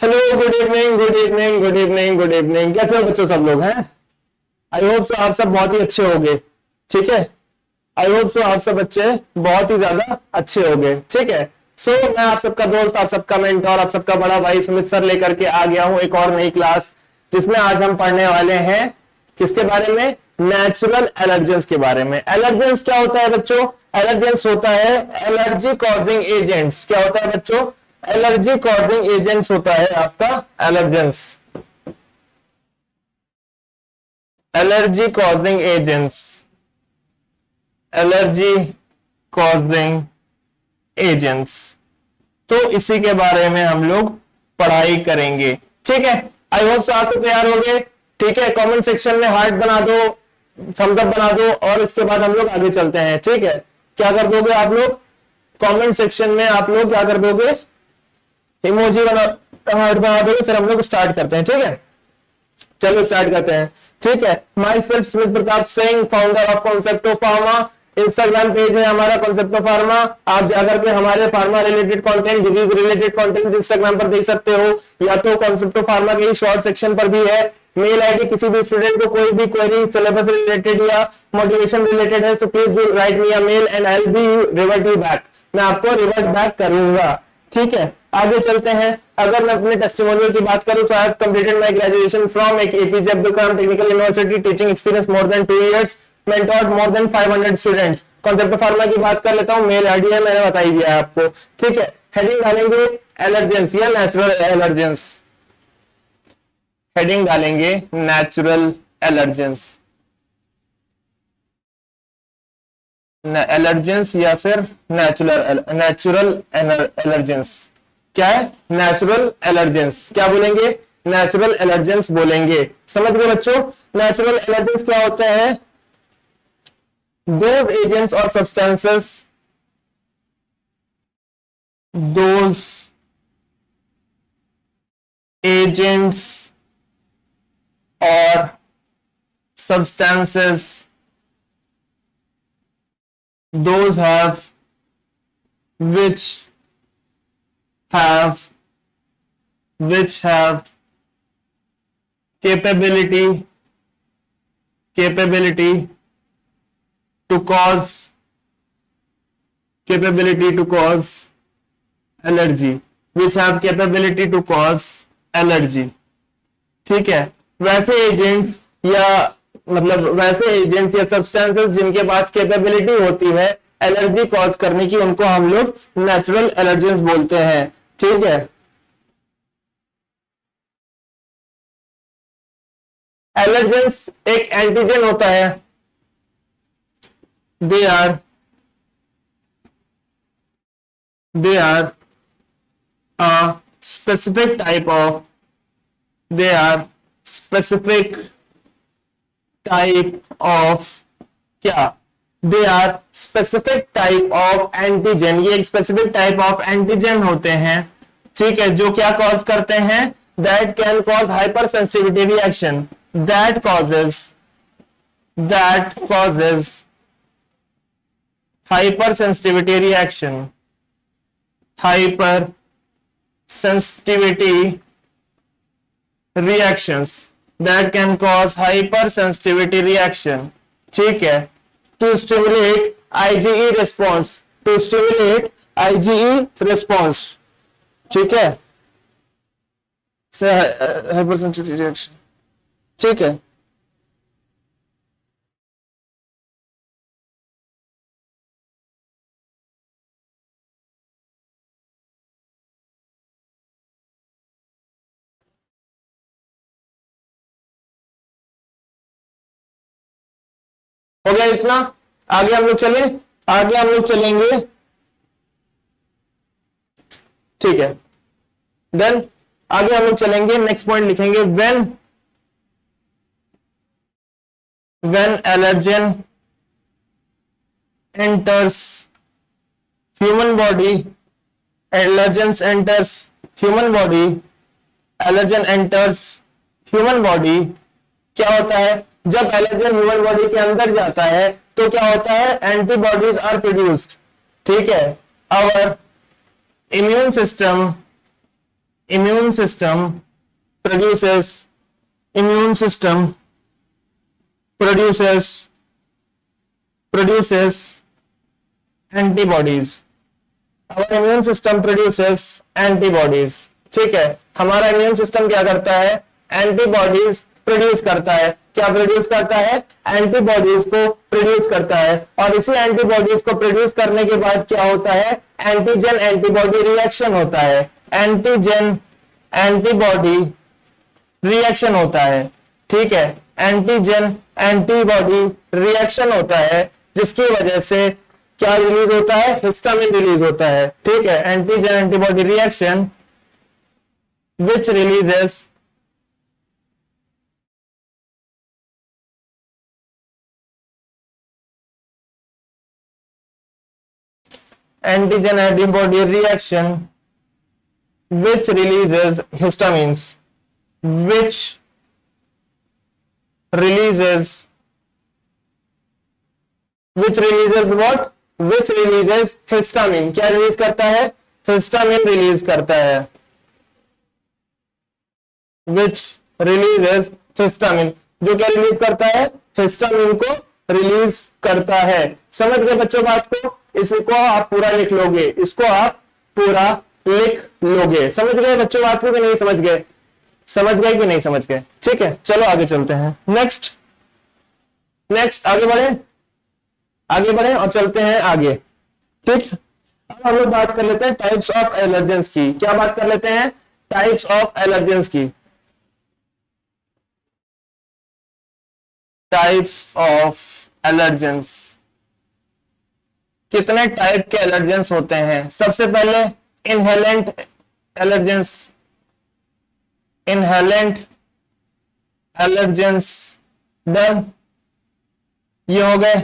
Hello, good evening, good evening, good evening, good evening. कैसे हो बच्चों सब लोग हैं? आई होप सो आप सब बहुत ही अच्छे होंगे। ठीक है, आई होप सो आप सब बच्चे बहुत ही ज्यादा अच्छे होंगे। ठीक है, सो मैं आप सबका दोस्त, आप सबका मेंटोर, आप सबका बड़ा भाई सुमित सर लेकर के आ गया हूं एक और नई क्लास, जिसमें आज हम पढ़ने वाले हैं किसके बारे में? नेचुरल एलर्जेंस के बारे में। एलर्जेंस क्या होता है बच्चों? एलर्जेंस होता है एलर्जी कॉजिंग एजेंट्स। क्या होता है बच्चों? एलर्जी कॉजिंग एजेंट्स होता है आपका allergens. Allergy causing agents, allergy causing agents. तो इसी के बारे में हम लोग पढ़ाई करेंगे। ठीक है, आई होप आज से तैयार हो गए। ठीक है, कमेंट सेक्शन में हार्ट बना दो, थम्स अप बना दो और इसके बाद हम लोग आगे चलते हैं। ठीक है, क्या कर दोगे आप लोग? कमेंट सेक्शन में आप लोग क्या कर दोगे? इमोजी बना, हार्ट बना दोगे, फिर हम लोग स्टार्ट करते हैं। ठीक है, चलो स्टार्ट करते हैं। ठीक है, my self Sumit Pratap Singh, founder of concept of pharma. Instagram page है हमारा कॉन्सेप्ट ऑफ फार्मा। आप जाकर के हमारे pharma related content, disease related content Instagram पर देख सकते हो, या तो कॉन्सेप्ट ऑफ फार्मा के शॉर्ट सेक्शन पर भी है। मेल आईडी किसी भी स्टूडेंट को कोई भी क्वेरी सिलेबस रिलेटेड या मोटिवेशन रिलेटेड है तो please do right me a male and I will be revert you back. मैं आपको रिवर्ट बैक करूंगा। ठीक है, आगे चलते हैं। अगर मैं अपने टेस्टिमोनियल की बात करूं तो I have completed my graduation from APJ Abdul Kalam technical university, teaching experience more than 2 years, mentored more than 500 students. Concept of pharma की बात कर लेता हूं, मेल आईडी है, मैंने बता ही दिया है आपको। ठीक है, हेडिंग डालेंगे एलर्जेंस या नेचुरल एलर्जेंस। हेडिंग डालेंगे नेचुरल एलर्जेंस, एलर्जेंस या फिर नेचुरल एलर्जेंस। क्या है? Natural allergens. क्या बोलेंगे? नेचुरल एलर्जेंस बोलेंगे। समझ गए बच्चों? नेचुरल एलर्जेंस क्या होता है? दोज एजेंट्स और सब्सटेंसेस, दोज एजेंट्स और substances those have which have capability to cause allergy, which have capability to cause allergy। ठीक है, वैसे एजेंट्स या सब्सटेंसेस जिनके पास कैपेबिलिटी होती है एलर्जी कॉज करने की, उनको हम लोग नेचुरल एलर्जेंस बोलते हैं। ठीक है, एलर्जेंस एक एंटीजन होता है। They are a specific type of क्या? They are specific type of antigen. ये एक स्पेसिफिक टाइप ऑफ एंटीजन होते हैं। ठीक है, जो क्या कॉज करते हैं? That can cause hyper sensitivity reaction, that causes hyper sensitivity reaction, hyper sensitivity reactions that can cause hypersensitivity reaction। ठीक है, to stimulate IgE response, ठीक है, hypersensitivity reaction। ठीक है, हो गया इतना? आगे हम लोग चलेंगे। ठीक है, देन आगे हम लोग चलेंगे। नेक्स्ट पॉइंट लिखेंगे when allergen enters human body, allergen enters human body. क्या होता है? जब एलर्जन ह्यूमन बॉडी के अंदर जाता है तो क्या होता है? Antibodies are produced. ठीक है, our immune system immune system produces immune system produces antibodies. Our immune system produces antibodies. ठीक है, हमारा इम्यून सिस्टम क्या करता है? एंटीबॉडीज प्रोड्यूस करता है. क्या प्रोड्यूस करता है? एंटीबॉडीज को प्रोड्यूस करता है. और इसी एंटीबॉडीज को प्रोड्यूस करने के बाद क्या होता है? एंटीजन एंटीबॉडी रिएक्शन होता है. एंटीजन एंटीबॉडी रिएक्शन होता है. ठीक है, एंटीजन एंटीबॉडी रिएक्शन होता है, जिसकी वजह से क्या रिलीज होता है? हिस्टामिन रिलीज होता है. ठीक है, antigen antibody reaction which releases antigen antibody reaction which releases histamines, which releases what? Which releases histamine. क्या रिलीज करता है? हिस्टामिन रिलीज करता है. which releases histamine. जो क्या रिलीज करता है? हिस्टामिन को रिलीज करता है. समझ गए बच्चों बात को? इसको आप पूरा लिख लोगे, इसको आप पूरा लिख लोगे. समझ गए बच्चों बात को कि नहीं समझ गए? समझ गए कि नहीं समझ गए? ठीक है, चलो आगे चलते हैं. नेक्स्ट आगे बढ़े और चलते हैं आगे. ठीक है, अब हम लोग बात कर लेते हैं टाइप्स ऑफ एलर्जेंस की. क्या बात कर लेते हैं? टाइप्स ऑफ एलर्जेंस की. Types of allergens. कितने टाइप के एलर्जेंस होते हैं? सबसे पहले इनहेलेंट एलर्जेंस. डन, ये हो गए.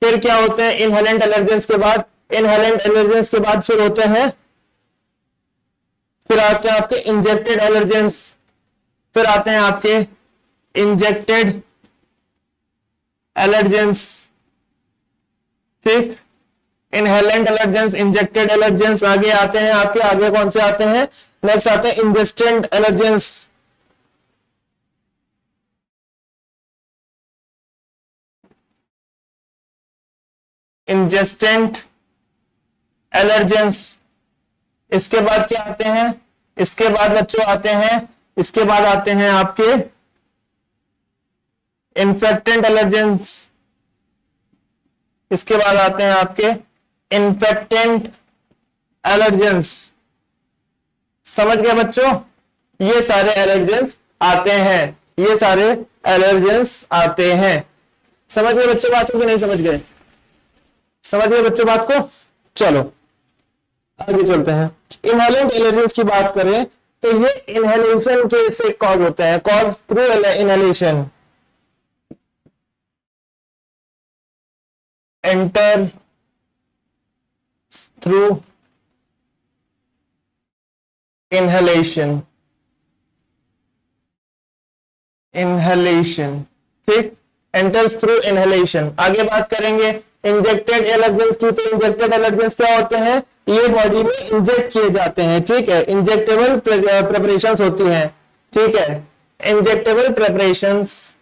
फिर क्या होते हैं इनहेलेंट एलर्जेंस के बाद? फिर होते हैं, फिर आते हैं आपके इंजेक्टेड एलर्जेंस. फिर आते हैं आपके इंजेक्टेड एलर्जेंस. ठीक, इनहेलेंट एलर्जेंस, इंजेक्टेड एलर्जेंस. आगे आते हैं आपके, आगे कौन से आते हैं? नेक्स्ट आते हैं इंजेस्टेंट एलर्जेंस. इंजेस्टेंट एलर्जेंस. इसके बाद क्या आते हैं? इसके बाद बच्चों आते हैं आपके इन्फेक्टेंट एलर्जेंस. इसके बाद आते हैं आपके इन्फेक्टेंट एलर्जेंस. समझ गए बच्चों? ये सारे एलर्जेंस आते हैं. समझ गए बच्चों बात को कि नहीं समझ गए? समझ गए बच्चों बात को? चलो आगे चलते हैं. इनहेलेंट एलर्जेंस की बात करें तो ये इनहेलेशन के से कॉज होते हैं. Cause through inhalation. Enter through inhalation. ठीक, एंटर्स थ्रू इनहेलेशन. आगे बात करेंगे इंजेक्टेड एलर्जेंस की. तो इंजेक्टेड एलर्जेंस क्या होते हैं? ये बॉडी में इंजेक्ट किए जाते हैं. ठीक है, इंजेक्टेबल प्रिपरेशंस होती हैं. ठीक है, injectable preparations,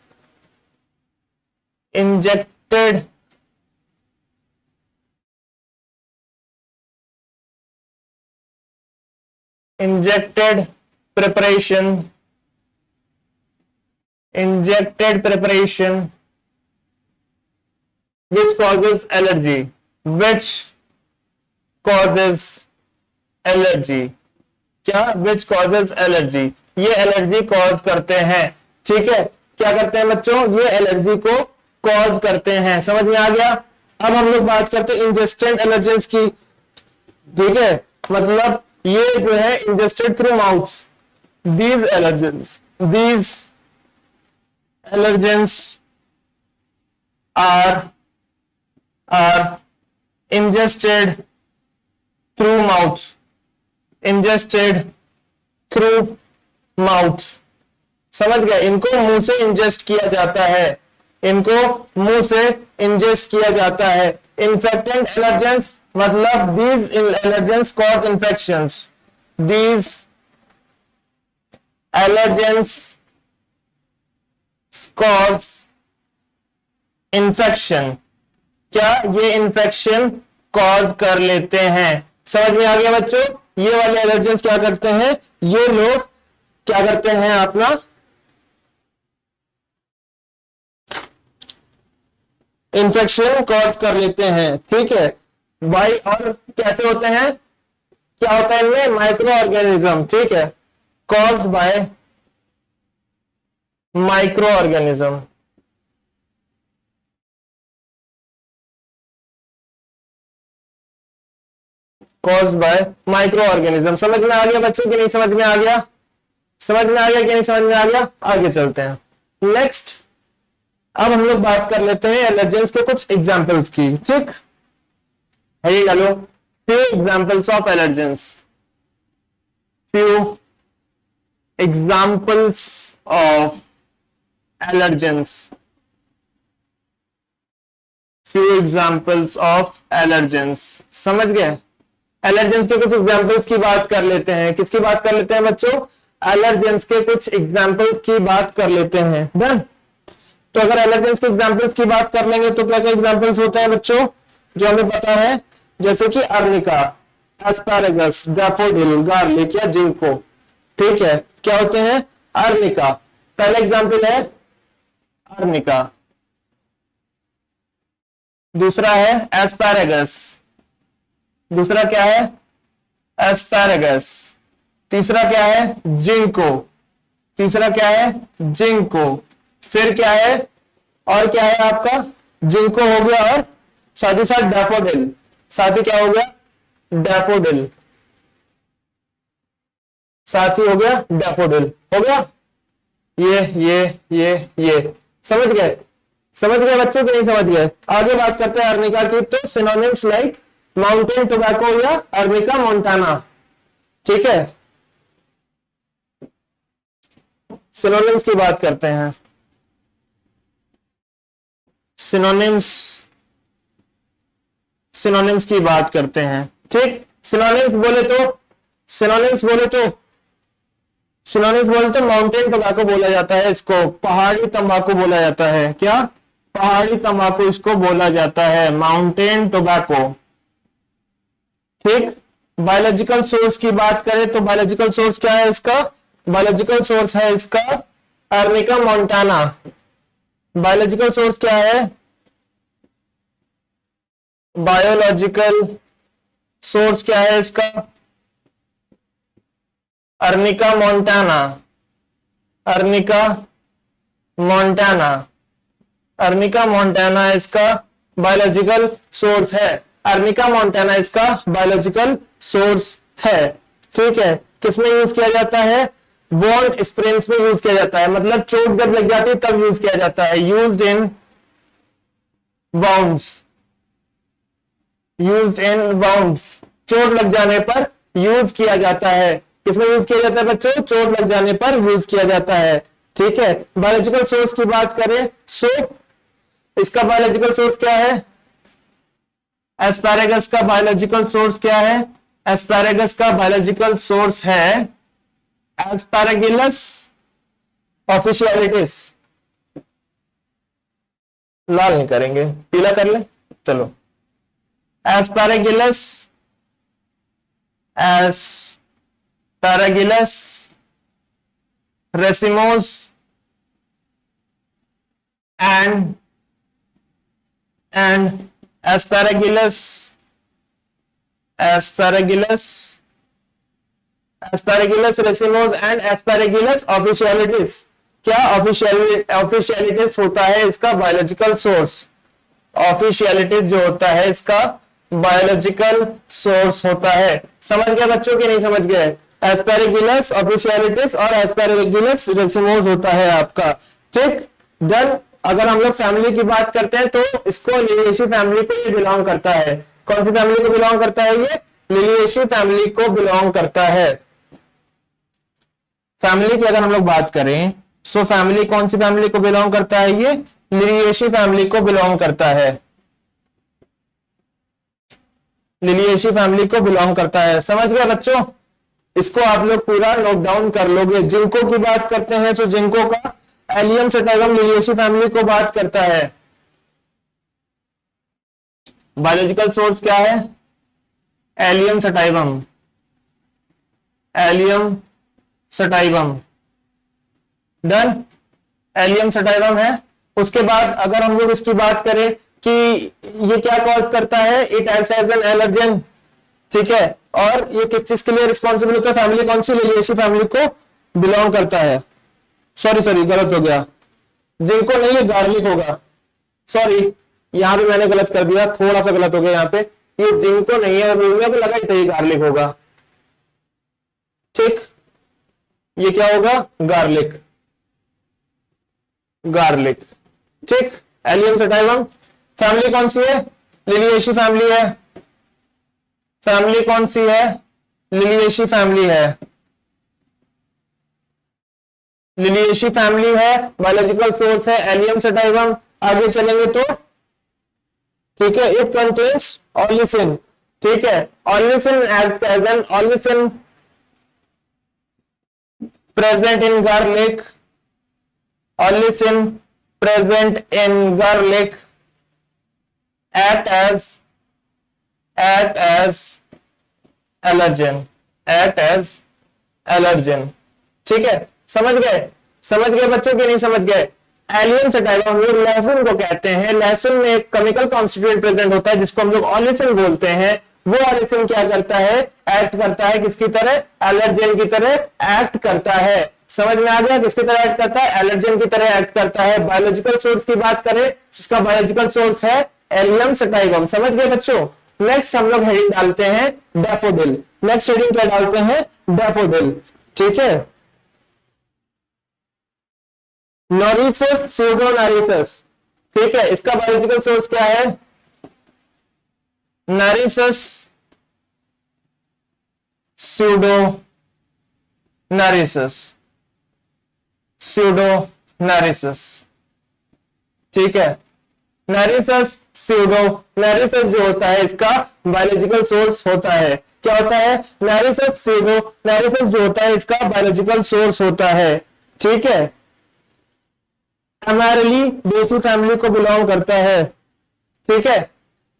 injected preparation which causes allergy. क्या? which causes allergy. ये एलर्जी कॉज करते हैं. ठीक है, क्या करते हैं बच्चों? ये एलर्जी को कॉज करते हैं. समझ में आ गया? अब हम लोग बात करते हैं इंजेस्टेंट एलर्जेंस की. ठीक है, मतलब ये जो है ingested through mouth. these allergens are ingested through mouth. समझ गए? इनको मुंह से इंजेस्ट किया जाता है. इन्फेक्टेंट एलर्जेंस मतलब these allergens cause infections. Allergens cause infection, क्या ये इन्फेक्शन कॉज कर लेते हैं? समझ में आ गया बच्चों? ये वाले एलर्जेंस क्या करते हैं, ये लोग क्या करते हैं अपना इन्फेक्शन कॉज कर लेते हैं, ठीक है भाई। और कैसे होते हैं, क्या होता है इनमें, माइक्रो ऑर्गेनिज्म, ठीक है, caused by micro organism. Caused by micro organism. समझ में आ गया बच्चों कि नहीं समझ में आ गया? समझ में आ गया कि नहीं समझ में आ गया? आगे चलते हैं नेक्स्ट। अब हम लोग बात कर लेते हैं एलर्जेंस के कुछ एग्जांपल्स की, ठीक है? ये डालो few examples of allergens, few examples of allergens, few examples of allergens. समझ गए? एलर्जेंस के कुछ एग्जांपल्स की बात कर लेते हैं। किसकी बात कर लेते हैं बच्चों? एलर्जेंस के कुछ एग्जांपल की बात कर लेते हैं। डन। तो अगर एलर्जेंस के एग्जांपल्स की बात कर लेंगे तो क्या क्या एग्जांपल्स होते हैं बच्चों जो हमें पता है? जैसे कि अर्निका, एस्पैरागस, डैफोडिल, गार्लिक या जिंको, ठीक है, क्या होते हैं? अर्निका। पहला एग्जांपल है अर्निका, दूसरा है एस्पैरागस, दूसरा क्या है? एस्पैरागस। तीसरा क्या है? जिंको, तीसरा क्या है? जिंको। फिर क्या है? और क्या है आपका? जिंको हो गया और साथ ही साथ डैफोडिल, साथ ही क्या हो गया? डैफोडिल, साथ ही हो गया डैफोडिल, हो गया ये समझ गए? समझ गए बच्चों कि नहीं समझ गए? आगे बात करते हैं अर्निका की। तो सिनोनिम्स लाइक माउंटेन टोबैको या अर्निका मोंटाना, ठीक है, सिनोनिम्स की बात करते हैं। सिनोनिम्स, सिनोनिम्स की बात करते हैं, ठीक। सिनोनिम्स बोले तो, सिनोनिम्स बोले तो, सिनोनिम्स बोले तो माउंटेन टोबैको बोला जाता है इसको, पहाड़ी तंबाकू बोला जाता है। क्या? पहाड़ी तंबाकू इसको बोला जाता है, माउंटेन टोबैको, ठीक। बायोलॉजिकल सोर्स की बात करें तो बायोलॉजिकल सोर्स क्या है इसका? बायोलॉजिकल सोर्स है इसका अर्निका मोंटाना। बायोलॉजिकल सोर्स क्या है? बायोलॉजिकल सोर्स क्या है इसका? Arnica montana, Arnica montana, Arnica montana इसका बायोलॉजिकल सोर्स है। अर्निका मोंटाना इसका बायोलॉजिकल सोर्स है, ठीक है। किसमें यूज किया जाता है? वॉन्ड स्प्रेन्स में यूज किया जाता है, मतलब चोट जब लग जाती है तब यूज किया जाता है। Used in wounds, used in wounds, चोट लग जाने पर यूज किया जाता है। किसमें यूज किया जाता है बच्चों? चोट लग जाने पर यूज किया जाता है, ठीक है। बायोलॉजिकल सोर्स की बात करें सो इसका बायोलॉजिकल सोर्स क्या है? एस्पैरागस का बायोलॉजिकल सोर्स क्या है? एस्पैरागस का बायोलॉजिकल सोर्स है एस्पैरागिलस ऑफिशियलिटिस। लाल नहीं करेंगे, पीला कर ले, चलो। Aspergillus, aspergillus racemosus and asparagus, asparagus, asparagus racemose and asparagus officinalis। क्या officinalis होता है इसका बायोलॉजिकल सोर्स? ऑफिशियलिटीज जो होता है इसका बायोलॉजिकल सोर्स होता है। समझ गए बच्चों कि नहीं समझ गए? एस्पैरागिलस ऑफिशियलिटीज और एस्पैरागिलस रेसिमोस होता है आपका, ठीक। डन। अगर हम लोग फैमिली की बात करते हैं तो इसको लिलिएशी फैमिली को ये बिलोंग करता है। कौन सी फैमिली को बिलोंग करता है? ये लिलिएशी फैमिली को बिलोंग करता है। फैमिली की अगर हम लोग बात करें सो फैमिली कौन सी फैमिली को बिलोंग करता है? ये लिलिएशी फैमिली को बिलोंग करता है, लिलिएशी फैमिली को बिलोंग करता है। समझ गए बच्चों? इसको आप लोग पूरा नोट डाउन कर लोगे। जिंको की बात करते हैं तो जिंको का एलियम सटाइवम लिलिएसी फैमिली को बात करता है। बायोलॉजिकल सोर्स क्या है? Allium sativum, allium sativum, done, allium sativum है। उसके बाद अगर हम लोग इसकी बात करें कि ये क्या कॉज करता है, it acts as an allergen, ठीक है, और ये किस चीज के लिए रिस्पॉन्सिबल होता है? फैमिली कौन सी? लिलिएसी फैमिली को बिलोंग करता है। सॉरी गलत हो गया, जिनको नहीं, ये गार्लिक होगा, सॉरी यहां पे मैंने गलत कर दिया, थोड़ा सा गलत हो गया यहाँ पे, ये जिनको नहीं है, मुझे लगा ही था ये गार्लिक होगा, ठीक, ये क्या होगा? गार्लिक, गार्लिक, ठीक। एलियम सटाइवम फैमिली कौन सी है? लिलिएसी फैमिली है। फैमिली कौन सी है? लिलिएसी फैमिली है, लिलिएसी फैमिली है। बायोलॉजिकल सोर्स है एलियम सटाइवम। आगे चलेंगे तो ठीक है, इट कंटेन्स ऑलिसिन, ठीक है, allicin acts as an allicin present in garlic, allicin present in garlic act as allergen, act as allergen, ठीक है। समझ गए? समझ गए बच्चों के नहीं समझ गए? एलियम सटाइवम हम लोग लहसुन को कहते हैं। लहसुन में एक केमिकल कॉन्स्टिट्यूएंट प्रेजेंट होता है जिसको हम लोग ऑलिसिन बोलते हैं। वो ऑलिसिन क्या करता है? एक्ट करता है किसकी तरह? एलर्जेन की तरह एक्ट करता है। समझ में आ गया? किसकी तरह एक्ट करता है? एलर्जेन की तरह एक्ट करता है। बायोलॉजिकल सोर्स की बात करें, जिसका बायोलॉजिकल सोर्स है एलियम सटाइवम। समझ गए बच्चों? नेक्स्ट हम लोग हेडिंग डालते हैं डैफोडिल। नेक्स्ट हेडिंग क्या डालते हैं? डैफोडिल, ठीक है। नॉरिसस स्यूडोनारिसस, ठीक है, इसका बायोलॉजिकल सोर्स क्या है? नारिसस स्यूडोनारिसस, स्यूडोनारिसस, ठीक है। नारिसस नारिसस जो होता है इसका बायोलॉजिकल सोर्स होता है, क्या होता है? नारिसस नारिसस जो होता है इसका बायोलॉजिकल सोर्स होता है, ठीक है। अमेरिली डेसी फैमिली को बिलोंग करता है, ठीक है,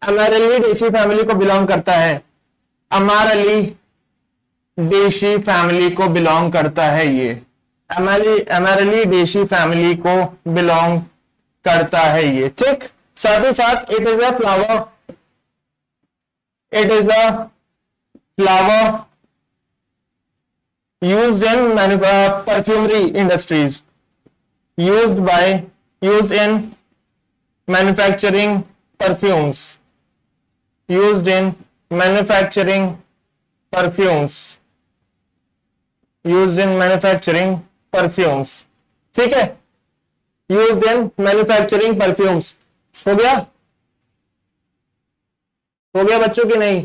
अमेरिली डेसी फैमिली को बिलोंग करता है। अमेरिली डेसी फैमिली को बिलोंग करता है ये, अमेरिली डेसी फैमिली को बिलोंग करता है ये, ठीक। साथ ही साथ it is a flower, it is a flower used in perfumery industries, used in manufacturing perfumes, used in manufacturing perfumes, used in manufacturing perfumes, ठीक है, used in manufacturing perfumes। हो गया? हो गया बच्चों की नहीं?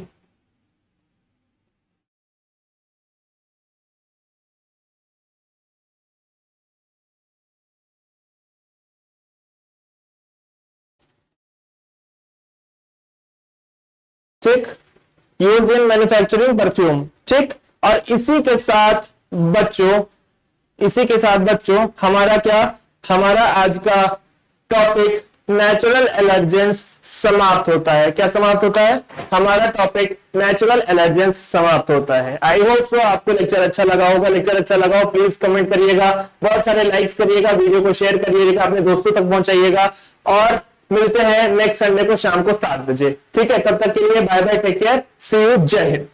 ठीक, यूज इन मैन्युफैक्चरिंग परफ्यूम, ठीक। और इसी के साथ बच्चों हमारा क्या, हमारा आज का टॉपिक नेचुरल एलर्जेंस समाप्त होता है। क्या समाप्त होता है? हमारा टॉपिक नेचुरल एलर्जेंस समाप्त होता है। आई होप सो आपको लेक्चर अच्छा लगा होगा। लेक्चर अच्छा लगा हो प्लीज कमेंट करिएगा, बहुत सारे लाइक्स करिएगा, वीडियो को शेयर करिएगा, अपने दोस्तों तक पहुंचाइएगा, और मिलते हैं नेक्स्ट संडे को शाम को 7 बजे, ठीक है। तब तक के लिए bye bye, take care, see you, जय हिंद।